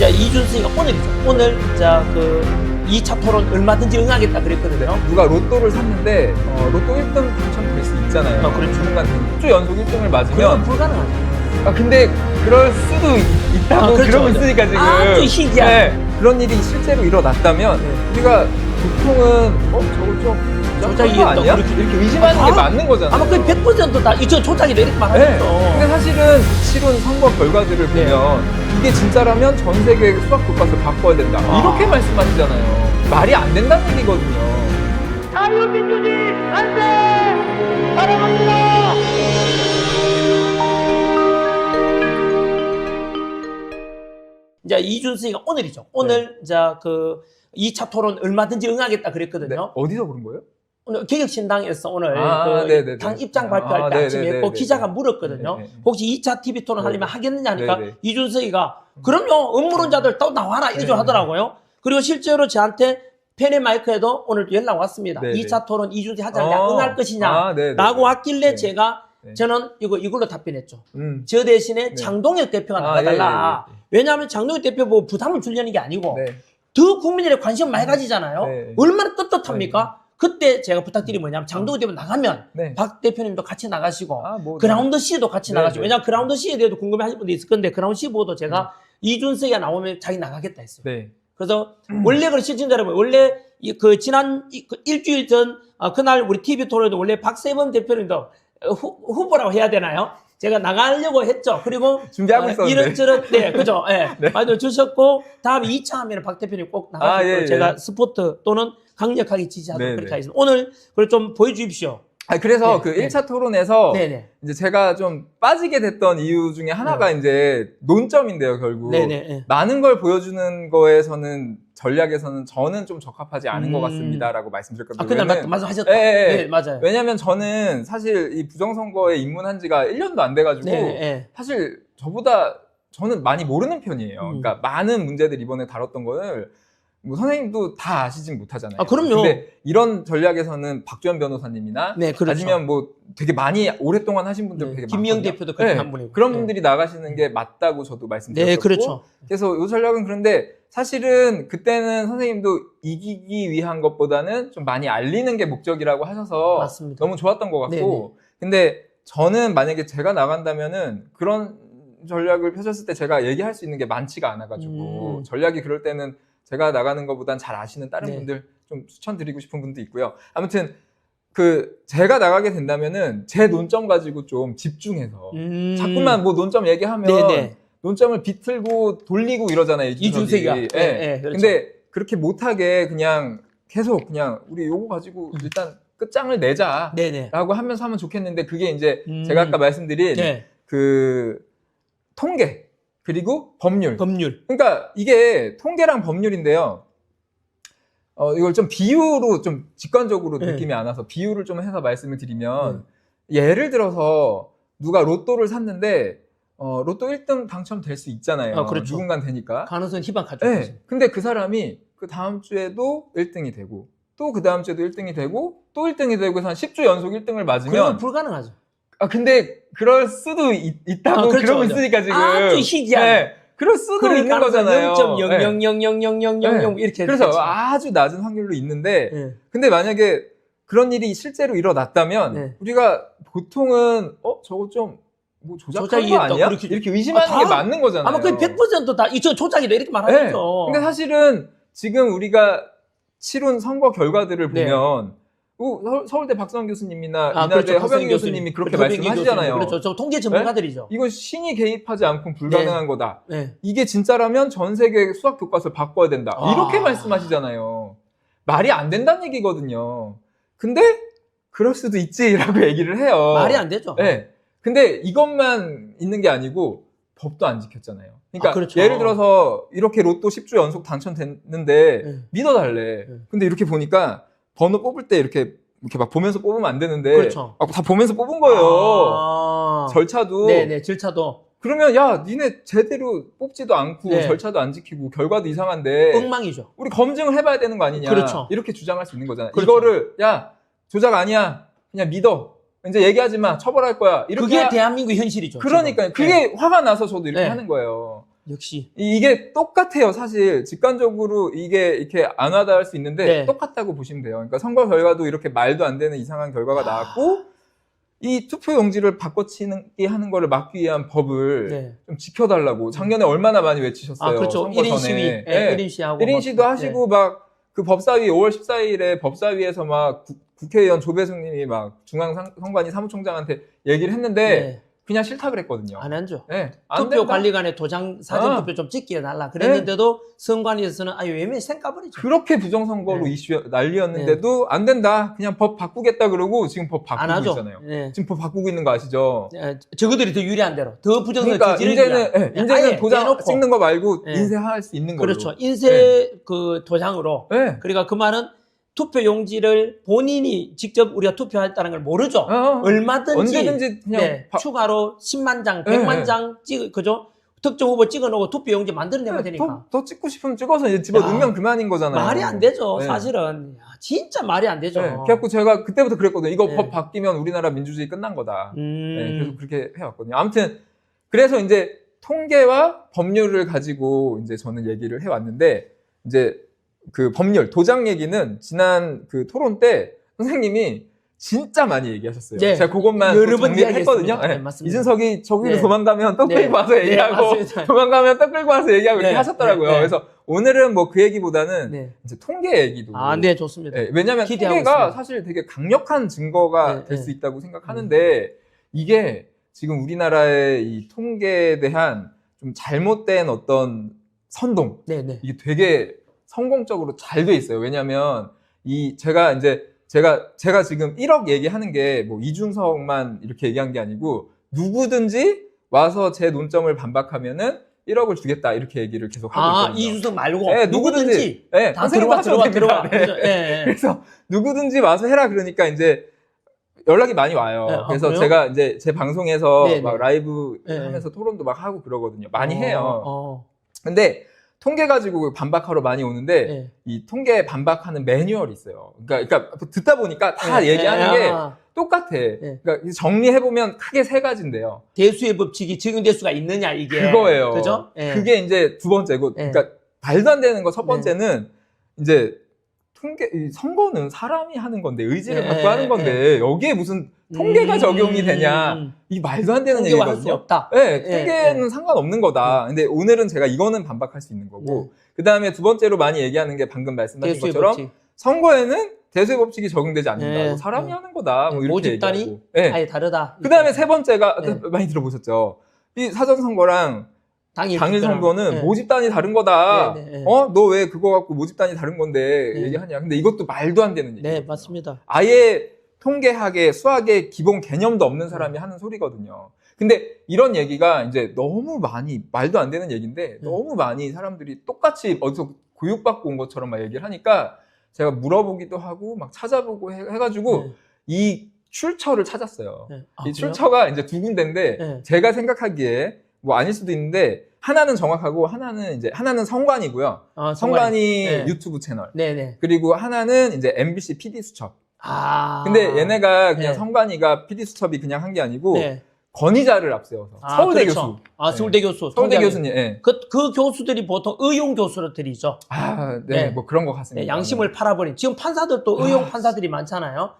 이제 이준석이가 오늘이죠. 오늘 자 그 2차 토론 얼마든지 응하겠다 그랬거든요. 누가 로또를 샀는데 로또 1등 당첨될 수 있잖아요. 그렇죠. 누군가 6주 연속 1등을 그건 맞으면 불가능하죠. 근데 그럴 수도 있다고 그렇죠. 그러고 있으니까 지금 아주 희귀한. 네, 그런 일이 실제로 일어났다면 네. 우리가 보통은 저거 좀 조작이겠다. 아니야? 이렇게 의심하는 게 맞는 거잖아요. 아마 거의 100%다 이쪽 조작이다 이렇게 네. 말하죠. 근데 사실은 치른 선거 결과들을 보면 이게 진짜라면 전 세계 수학 교과서 바꿔야 된다. 이렇게 말씀하시잖아요. 말이 안 된다는 얘기거든요. 자유민주주의 안돼! 사랑합니다! 이제 이준석이가 오늘이죠. 오늘 자 그 2차 토론 얼마든지 응하겠다 그랬거든요. 네. 어디서 그런 거예요? 오늘 개혁신당에서 오늘 네네네. 당 입장 발표할 때 아침에 네네네네. 꼭 기자가 물었거든요. 네네. 혹시 2차 TV 토론 네네. 하려면 하겠느냐 하니까 네네. 이준석이가 그럼요. 음모론자들 또 나와라 이런 줄 하더라고요. 그리고 실제로 저한테 펜의 마이크에도 오늘 연락 왔습니다. 네네. 2차 토론 이준석이 하자 응할 것이냐 네네. 라고 왔길래 네. 제가 네. 저는 이걸로 답변했죠. 음. 저 대신에 네. 장동혁 대표가 나와달라. 예. 왜냐하면 장동혁 대표 보고 부담을 주려는 게 아니고 네. 더 국민들의 관심 많이 가지잖아요. 네. 얼마나 떳떳합니까? 그때 제가 부탁드린 뭐냐면 장동혁 대표 나가면 네. 박 대표님도 같이 나가시고 뭐, 그라운드 C도 같이 네, 나가시고 네. 왜냐하면 그라운드 C에 대해서 궁금해하실 분도 있을 건데 그라운드 C 보도 제가 이준석이가 나오면 자기 나가겠다 했어요. 네. 그래서 원래 그런 시청자 여러분 원래 지난 일주일 전 그날 우리 TV 토론에도 원래 박세범 대표님도 후보라고 해야 되나요? 제가 나가려고 했죠. 그리고 준비하고 있었는데. 이런저런 네 그죠. 예. 네. 많이 주셨고 다음에 2차 하면 박 대표님 꼭 나가시고 예, 예. 제가 스포트 또는 강력하게 지지하도록 네, 그렇게 네. 하겠습니다. 오늘 그걸 좀 보여주십시오. 그래서 네, 그 네. 1차 토론에서 네네. 이제 제가 좀 빠지게 됐던 이유 중에 하나가 이제 논점인데요, 결국. 네네. 많은 걸 보여주는 거에서는 전략에서는 저는 좀 적합하지 않은 것 같습니다라고 말씀드렸거든요. 그날 말씀하셨다. 예. 네 맞아요. 왜냐면 저는 사실 이 부정선거에 입문한 지가 1년도 안 돼가지고 네. 사실 저는 많이 모르는 편이에요. 그러니까 많은 문제들 이번에 다뤘던 거를 뭐 선생님도 다 아시진 못하잖아요. 그럼요. 근데 이런 전략에서는 박주현 변호사님이나 네, 그렇죠. 아니면 뭐 되게 많이 오랫동안 하신 분들 되게 김미영 많거든요. 대표도 그렇게 한 분이고. 그런 분들이 나가시는 게 맞다고 저도 말씀드렸고 네, 그렇죠. 그래서 이 전략은 그런데 사실은 그때는 선생님도 이기기 위한 것보다는 좀 많이 알리는 게 목적이라고 하셔서 맞습니다. 너무 좋았던 것 같고 네네. 근데 저는 만약에 제가 나간다면은 그런 전략을 펴셨을 때 제가 얘기할 수 있는 게 많지가 않아가지고 전략이 그럴 때는 제가 나가는 것보단 잘 아시는 다른 네. 분들 좀 추천드리고 싶은 분도 있고요. 아무튼 제가 나가게 된다면은 제 논점 가지고 좀 집중해서 자꾸만 뭐 논점 얘기하면 네네. 논점을 비틀고 돌리고 이러잖아요. 이준석이가. 예. 네, 그렇죠. 근데 그렇게 못하게 그냥 계속 그냥 우리 요거 가지고 일단 끝장을 내자라고 네네. 하면서 하면 좋겠는데 그게 이제 제가 아까 말씀드린 네. 그 통계 그리고 법률. 그러니까 이게 통계랑 법률인데요. 이걸 좀 비유로 좀 직관적으로 네. 느낌이 안 와서 비유를 좀 해서 말씀을 드리면 예를 들어서 누가 로또를 샀는데 로또 1등 당첨될 수 있잖아요. 그렇죠. 누군가는 되니까. 가능성 희망하죠. 네. 근데 그 사람이 그 다음 주에도 1등이 되고 또 그 다음 주에도 1등이 되고 또 1등이 되고 해서 한 10주 연속 1등을 맞으면 그건 불가능하죠. 근데 그럴 수도 있다고 그렇죠, 그러고 그렇죠. 있으니까 지금 아주 희귀한. 네. 그럴 수도 있는 거잖아요. 0.0000000 네. 이렇게 그래서 되겠죠. 아주 낮은 확률로 있는데 네. 근데 만약에 그런 일이 실제로 일어났다면 네. 우리가 보통은 저거 좀 뭐 조작한 거 조작이겠다. 아니야? 그렇게- 이렇게 의심하는 다- 게 맞는 거잖아요. 아마 거의 100%다 이쪽 조작이다 이렇게 네. 말하죠. 근데 사실은 지금 우리가 치룬 선거 결과들을 네. 보면 서울대 박성원 교수님이나 이나대 그렇죠. 허병희 박성희 교수님이 그렇게 허병희 말씀하시잖아요. 교수님. 그렇죠. 저 통계 전문가들이죠. 이건 신이 개입하지 않고는 불가능한 거다. 네. 이게 진짜라면 전 세계 수학 교과서를 바꿔야 된다. 이렇게 말씀하시잖아요. 말이 안 된다는 얘기거든요. 근데 그럴 수도 있지라고 얘기를 해요. 말이 안 되죠. 네. 근데 이것만 있는 게 아니고 법도 안 지켰잖아요. 그러니까 그렇죠. 예를 들어서 이렇게 로또 10주 연속 당첨됐는데 네. 믿어달래. 네. 근데 이렇게 보니까 번호 뽑을 때 이렇게 막 보면서 뽑으면 안 되는데 그렇죠. 다 보면서 뽑은 거예요. 절차도. 네네, 절차도. 그러면 야 니네 제대로 뽑지도 않고 네. 절차도 안 지키고 결과도 이상한데 엉망이죠. 우리 검증을 해봐야 되는 거 아니냐. 그렇죠. 이렇게 주장할 수 있는 거잖아요. 그렇죠. 이거를 야 조작 아니야. 그냥 믿어. 이제 얘기하지 마. 처벌할 거야. 이렇게 그게 대한민국 현실이죠. 그러니까 지금. 그게 화가 나서 저도 이렇게 네. 하는 거예요. 역시. 이게 똑같아요. 사실 직관적으로 이게 이렇게 안 와닿을 수 있는데 네. 똑같다고 보시면 돼요. 그러니까 선거 결과도 이렇게 말도 안 되는 이상한 결과가 나왔고 이 투표 용지를 바꿔치기 하는 거를 막기 위한 법을 네. 좀 지켜달라고 작년에 얼마나 많이 외치셨어요. 아, 그렇죠. 선거 1인 전에. 시위. 네. 1인 시위하고. 1인 시도 막, 하시고 막 그 법사위 5월 14일에 법사위에서 막 국회의원 조배숙님이 막 중앙선관위 사무총장한테 얘기를 했는데 네. 그냥 싫다 그랬거든요. 안 하죠. 네, 안 된다. 투표관리관에 도장 사전투표 좀 찍게 해달라 그랬는데도 선관위에서는 아유 왜 생까버리죠. 그렇게 부정선거로 네. 이슈 난리였는데도 안 된다. 그냥 법 바꾸겠다 그러고 지금 법 안 바꾸고 하죠. 있잖아요. 네. 지금 법 바꾸고 있는 거 아시죠? 저그들이 더 유리한 대로 더 부정선거 그러니까 저지르기 이제는 위한. 예, 이제는 아예 도장 대놓고. 찍는 거 말고 네. 인쇄할 수 있는 걸로. 그렇죠. 인쇄 그 도장으로. 네. 그러니까 그 말은 투표 용지를 본인이 직접 우리가 투표했다는 걸 모르죠. 얼마든지 언제든지 그냥 네, 추가로 10만 장, 네, 100만 네. 장 찍, 특정 후보 찍어놓고 투표 용지 만들어내면 되니까. 더 찍고 싶으면 찍어서 이제 집어 야, 넣으면 그만인 거잖아요. 말이 안 되죠, 네. 사실은. 야, 진짜 말이 안 되죠. 네. 그래갖고 제가 그때부터 그랬거든요. 이거 네. 법 바뀌면 우리나라 민주주의 끝난 거다. 네, 계속 음, 그렇게 해왔거든요. 아무튼 그래서 이제 통계와 법률을 가지고 이제 저는 얘기를 해왔는데 이제 그 법률 도장 얘기는 지난 그 토론 때 선생님이 진짜 많이 얘기하셨어요. 네. 제가 그것만 여러 번 정리했거든요. 이야기했습니다. 네. 네, 맞습니다. 이준석이 저기로 네. 도망가면 또 끌고 네. 와서 네, 얘기하고 맞습니다. 도망가면 또 끌고 와서 얘기하고 네. 이렇게 하셨더라고요. 네. 네. 그래서 오늘은 뭐 그 얘기보다는 네. 이제 통계 얘기도. 아, 네, 좋습니다. 네, 왜냐하면 기대하고 통계가 있습니다. 사실 되게 강력한 증거가 네, 될 네. 수 있다고 생각하는데 이게 지금 우리나라의 이 통계에 대한 좀 잘못된 어떤 선동 네, 네. 이게 되게 성공적으로 잘 돼 있어요. 왜냐하면 제가 지금 1억 얘기하는 게 뭐 이준석만 이렇게 얘기한 게 아니고 누구든지 와서 제 논점을 반박하면은 1억을 주겠다 이렇게 얘기를 계속 하고 아, 있거든요. 이준석 말고. 네, 누구든지. 네, 다 선생님도 들어와. 하셔도 됩니다. 네. 그죠? 예, 예. 그래서 누구든지 와서 해라 그러니까 이제 연락이 많이 와요. 네, 아, 그래서 그래요? 제가 이제 제 방송에서 네, 막 네. 라이브 네, 하면서 토론도 막 하고 그러거든요. 많이 해요. 어, 근데 통계 가지고 반박하러 많이 오는데 네. 이 통계 반박하는 매뉴얼이 있어요. 그러니까 듣다 보니까 다 얘기하는 게 똑같아. 그러니까 정리해 보면 크게 세 가지인데요. 대수의 법칙이 적용될 수가 있느냐 이게. 그거예요. 그죠? 예. 그게 이제 두 번째고, 네. 그러니까 말도 안 되는 거 첫 번째는 이제 이 선거는 사람이 하는 건데 의지를 네, 갖고 하는 건데 여기에 무슨 통계가 적용이 되냐? 음. 이 말도 안 되는 통계와 할 수 얘기거든요. 없다. 네, 예, 통계는 상관없는 거다. 근데 오늘은 제가 이거는 반박할 수 있는 거고, 그 다음에 두 번째로 많이 얘기하는 게 방금 말씀하신 대수의 것처럼 법칙. 선거에는 대수의 법칙이 적용되지 않는다. 네. 뭐 사람이 하는 거다. 뭐 이렇게 모집단이 얘기하고. 네. 아예 다르다. 그 다음에 세 번째가 네. 많이 들어보셨죠. 이 사전 선거랑 당일 선거는 네. 모집단이 다른 거다. 네, 네, 네. 너 왜 그거 갖고 모집단이 다른 건데 네. 얘기하냐. 근데 이것도 말도 안 되는 얘기예요. 네, 맞습니다. 아예 통계학의 수학의 기본 개념도 없는 사람이 하는 소리거든요. 근데 이런 얘기가 이제 너무 많이 말도 안 되는 얘기인데 너무 많이 사람들이 똑같이 어디서 교육받고 온 것처럼 막 얘기를 하니까 제가 물어보기도 하고 막 찾아보고 해가지고 네. 이 출처를 찾았어요. 네. 아, 이 그래요? 출처가 이제 두 군데인데 네. 제가 생각하기에 뭐 아닐 수도 있는데 하나는 정확하고 하나는 성관이고요. 성관이 네. 유튜브 채널. 네네. 그리고 하나는 이제 MBC PD 수첩. 아. 근데 얘네가 그냥 네. 성관이가 PD 수첩이 그냥 한 게 아니고 네. 권위자를 앞세워서 아, 서울대 그렇죠. 교수. 아, 서울대 교수. 서울대 통계학이. 교수님. 예. 그 교수들이 보통 의용 교수들이죠. 아, 네. 네. 뭐 그런 것 같습니다. 네, 양심을 팔아버린. 지금 판사들도 의용 판사들이 많잖아요.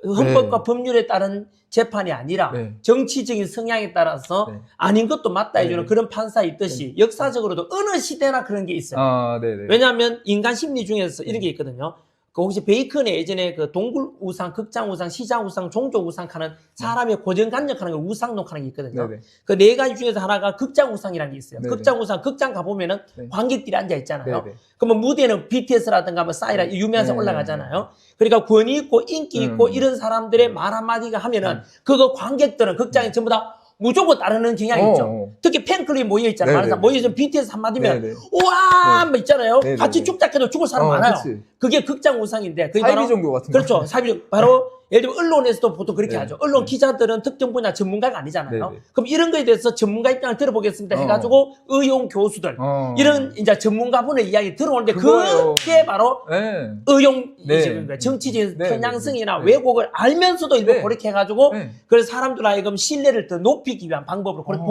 헌법과 네. 법률에 따른 재판이 아니라 네. 정치적인 성향에 따라서 네. 아닌 것도 맞다 해주는 네. 그런 판사 있듯이 역사적으로도 어느 시대나 그런 게 있어요. 아, 네네. 왜냐하면 인간 심리 중에서 이런 게 있거든요. 그 혹시 베이컨의 예전에 그 동굴 우상, 극장 우상, 시장 우상, 종족 우상 하는 사람의 고정간역하는 걸 우상론하는 게 있거든요. 네네. 그 네 가지 중에서 하나가 극장 우상이라는 게 있어요. 네네. 극장 우상, 극장 가보면은 네. 관객들이 앉아 있잖아요. 네네. 그러면 무대는 BTS라든가 뭐 싸이라 유명한 사람 네. 올라가잖아요. 그러니까 권위 있고 인기 있고 이런 사람들의 말 한마디가 하면은 그거 관객들은 극장에 전부 다 무조건 따르는 경향이 있죠. 특히 팬클럽이 모여 있잖아요. 많은 사람 모여서 BTS 한마디면 네네. 우와 뭐 있잖아요. 네네. 같이 죽작해도 죽을 사람 많아요. 그치. 그게 극장 우상인데 그게 사이비 바로 종교 같은 그렇죠. 거. 사비 바로 예를 들면 언론에서도 보통 그렇게 네. 하죠. 언론 네. 기자들은 특정 분야 전문가가 아니잖아요. 네네. 그럼 이런 거에 대해서 전문가 입장을 들어보겠습니다 해가지고 의용 교수들 이런 이제 전문가분의 이야기 들어오는데 그거예요. 그게 바로 네. 의용이죠. 네. 정치적인 네. 편향성이나 네. 왜곡을 알면서도 일부 네. 그렇게 해가지고 네. 그래서 사람들 하여금 신뢰를 더 높이기 위한 방법으로 그렇게